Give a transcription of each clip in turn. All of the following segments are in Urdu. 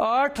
$8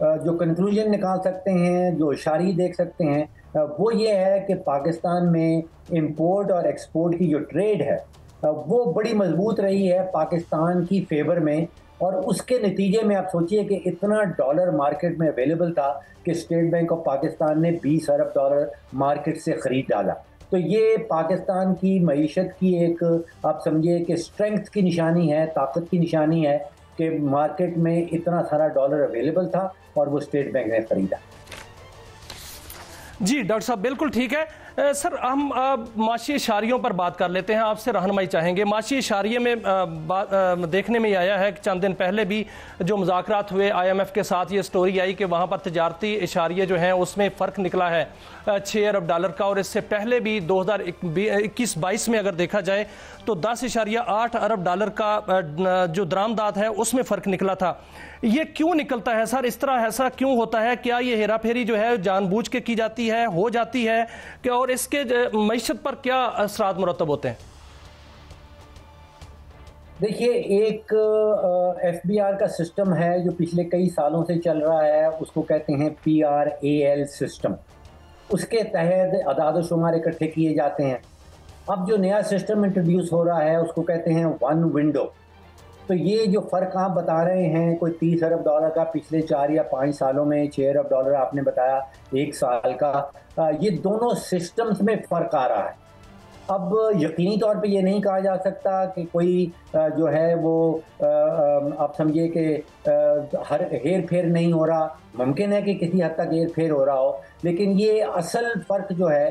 جو کنکلوژن نکال سکتے ہیں، جو اشاری دیکھ سکتے ہیں، وہ یہ ہے کہ پاکستان میں امپورٹ اور ایکسپورٹ کی جو ٹریڈ ہے وہ بڑی مضبوط رہی ہے پاکستان کی فیور میں، اور اس کے نتیجے میں آپ سوچئے کہ اتنا ڈالر مارکیٹ میں اویلیبل تھا کہ اسٹیٹ بینک آف پاکستان نے 20 ارب ڈالر مارکیٹ سے خرید ڈالا۔ تو یہ پاکستان کی معیشت کی ایک آپ سمجھیے کہ اسٹرینگتھ کی نشانی ہے، طاقت کی نشانی ہے کہ مارکیٹ میں اتنا سارا ڈالر اویلیبل تھا اور وہ اسٹیٹ بینک نے خریدا۔ جی ڈاکٹر صاحب بالکل ٹھیک ہے۔ سر ہم معاشی اشاریوں پر بات کر لیتے ہیں، آپ سے رہنمائی چاہیں گے۔ معاشی اشاریے میں دیکھنے میں آیا ہے کہ چند دن پہلے بھی جو مذاکرات ہوئے IMF کے ساتھ، یہ سٹوری آئی کہ وہاں پر تجارتی اشاریے جو ہیں اس میں فرق نکلا ہے 6 ارب ڈالر کا، اور اس سے پہلے بھی 2021-22 میں اگر دیکھا جائے تو 10.8 ارب ڈالر کا جو درآمدات ہے اس میں فرق نکلا تھا۔ یہ کیوں نکلتا ہے سر؟ اس طرح ایسا کیوں ہوتا ہے؟ کیا یہ ہیرا پھیری جو ہے جان بوجھ کے کی جاتی ہے، ہو جاتی ہے کہ، اور اس کے معیشت پر کیا اثرات مرتب ہوتے ہیں؟ دیکھیے، ایک FBR کا سسٹم ہے جو پچھلے کئی سالوں سے چل رہا ہے، اس کو کہتے ہیں PRAL سسٹم۔ اس کے تحت اعداد و شمار اکٹھے کیے جاتے ہیں۔ اب جو نیا سسٹم انٹروڈیوس ہو رہا ہے اس کو کہتے ہیں ون ونڈو۔ تو یہ جو فرق آپ بتا رہے ہیں کوئی 30 ارب ڈالر کا پچھلے 4 یا 5 سالوں میں، 6 ارب ڈالر آپ نے بتایا 1 سال کا، یہ دونوں سسٹمز میں فرق آ رہا ہے۔ اب یقینی طور پہ یہ نہیں کہا جا سکتا کہ کوئی جو ہے وہ آپ سمجھیے کہ ہر ہیر پھیر نہیں ہو رہا، ممکن ہے کہ کسی حد تک ہیر پھیر ہو رہا ہو، لیکن یہ اصل فرق جو ہے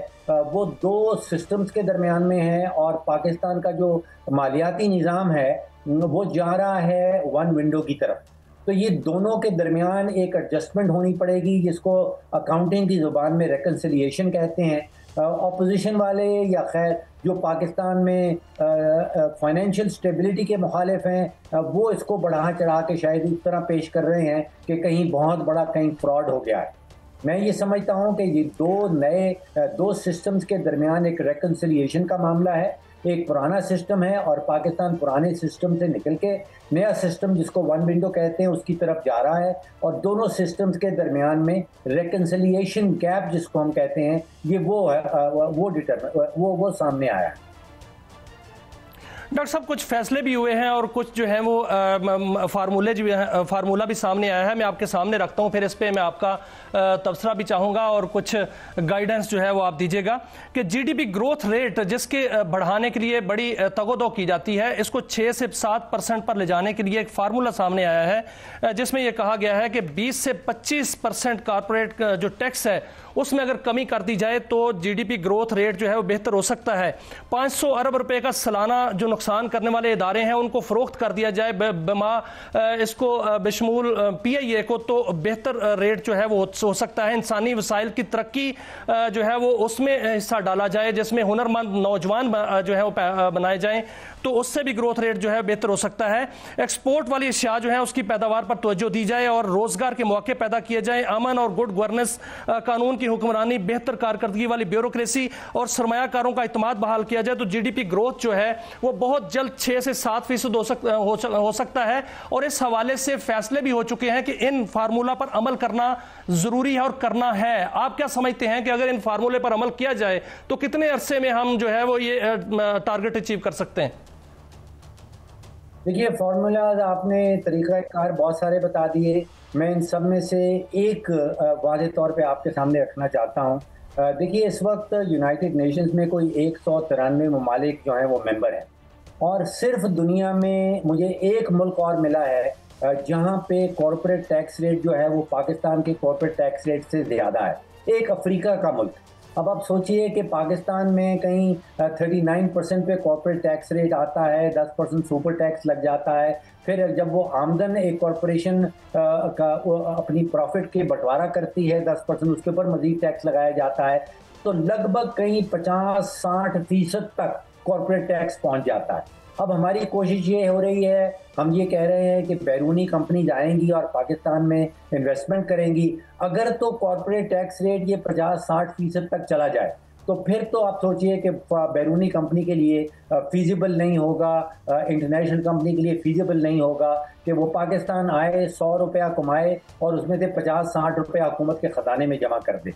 وہ 2 سسٹمز کے درمیان میں ہے، اور پاکستان کا جو مالیاتی نظام ہے وہ جا رہا ہے ون ونڈو کی طرف۔ تو یہ دونوں کے درمیان ایک ایڈجسٹمنٹ ہونی پڑے گی، جس کو اکاؤنٹنگ کی زبان میں ریکنسیلیشن کہتے ہیں۔ اپوزیشن والے یا خیر جو پاکستان میں فائنینشیل سٹیبلٹی کے مخالف ہیں، وہ اس کو بڑھا چڑھا کے شاید اس طرح پیش کر رہے ہیں کہ کہیں بہت بڑا کہیں فراڈ ہو گیا ہے۔ میں یہ سمجھتا ہوں کہ یہ دو سسٹمز کے درمیان ایک ریکنسیلیشن کا معاملہ ہے۔ ایک پرانا سسٹم ہے اور پاکستان پرانے سسٹم سے نکل کے نیا سسٹم جس کو ون ونڈو کہتے ہیں اس کی طرف جا رہا ہے، اور دونوں سسٹمز کے درمیان میں ریکنسیلیشن گیپ جس کو ہم کہتے ہیں، یہ وہ سامنے آیا ہے۔ ڈاکٹر صاحب کچھ فیصلے بھی ہوئے ہیں اور کچھ جو ہیں وہ فارمولہ بھی سامنے آیا ہے، میں آپ کے سامنے رکھتا ہوں، پھر اس پہ میں آپ کا تبصرہ بھی چاہوں گا اور کچھ گائیڈنس جو ہے وہ آپ دیجیے گا کہ GDP گروتھ ریٹ جس کے بڑھانے کے لیے بڑی تگ و دو کی جاتی ہے، اس کو 6 سے 7% پر لے جانے کے لیے ایک فارمولہ سامنے آیا ہے جس میں یہ کہا گیا ہے کہ 20 سے 25% کارپوریٹ جو ٹیکس ہے اس میں اگر کمی کر دی جائے تو GDP گروتھ ریٹ جو ہے وہ بہتر ہو سکتا ہے۔ 500 ارب روپے کا سالانہ جو نقصان کرنے والے ادارے ہیں ان کو فروخت کر دیا جائے اس کو بشمول PIA کو، تو بہتر ریٹ جو ہے وہ ہو سکتا ہے۔ انسانی وسائل کی ترقی جو ہے وہ اس میں حصہ ڈالا جائے، جس میں ہنرمند نوجوان جو ہے وہ بنائے جائیں، تو اس سے بھی گروتھ ریٹ جو ہے بہتر ہو سکتا ہے۔ ایکسپورٹ والی اشیاء جو ہیں اس کی پیداوار پر توجہ دی جائے اور روزگار کے مواقع پیدا کیے جائیں۔ امن اور گڈ گورننس، قانون کی حکمرانی، بہتر کارکردگی والی بیوروکریسی اور سرمایہ کاروں کا اعتماد بحال کیا جائے تو GDP گروتھ جو ہے وہ بہت جلد 6 سے 7% ہو سکتا ہے۔ اور اس حوالے سے فیصلے بھی ہو چکے ہیں کہ ان فارمولہ پر عمل کرنا ضروری ہے اور کرنا ہے۔ آپ کیا سمجھتے ہیں کہ اگر ان فارمولے پر عمل کیا جائے تو کتنے عرصے میں ہم جو ہے وہ یہ ٹارگٹ اچیو کر سکتے ہیں؟ دیکھیے، فارمولاز آپ نے طریقہ کار بہت سارے بتا دیے، میں ان سب میں سے ایک واضح طور پہ آپ کے سامنے رکھنا چاہتا ہوں۔ دیکھیے، اس وقت یونائٹڈ نیشنز میں کوئی 193 ممالک جو ہیں وہ ممبر ہیں، اور صرف دنیا میں مجھے ایک ملک اور ملا ہے جہاں پہ کارپوریٹ ٹیکس ریٹ جو ہے وہ پاکستان کے کارپوریٹ ٹیکس ریٹ سے زیادہ ہے، ایک افریقہ کا ملک۔ اب آپ سوچئے کہ پاکستان میں کہیں 39% پہ کارپوریٹ ٹیکس ریٹ آتا ہے، 10% سپر ٹیکس لگ جاتا ہے، پھر جب وہ آمدن ایک کارپوریشن کا اپنی پروفٹ کے بٹوارا کرتی ہے 10%، اس کے اوپر مزید ٹیکس لگایا جاتا ہے، تو لگ بھگ کہیں 50-60% تک کارپوریٹ ٹیکس پہنچ جاتا ہے۔ اب ہماری کوشش یہ ہو رہی ہے، ہم یہ کہہ رہے ہیں کہ بیرونی کمپنیز آئیں گی اور پاکستان میں انویسٹمنٹ کریں گی، اگر تو کارپوریٹ ٹیکس ریٹ یہ 50-60% تک چلا جائے تو پھر تو آپ سوچئے کہ بیرونی کمپنی کے لیے فیزیبل نہیں ہوگا، انٹرنیشنل کمپنی کے لیے فیزیبل نہیں ہوگا کہ وہ پاکستان آئے، 100 روپیہ کمائے اور اس میں سے 50-60 روپیہ حکومت کے خزانے میں جمع کر دے۔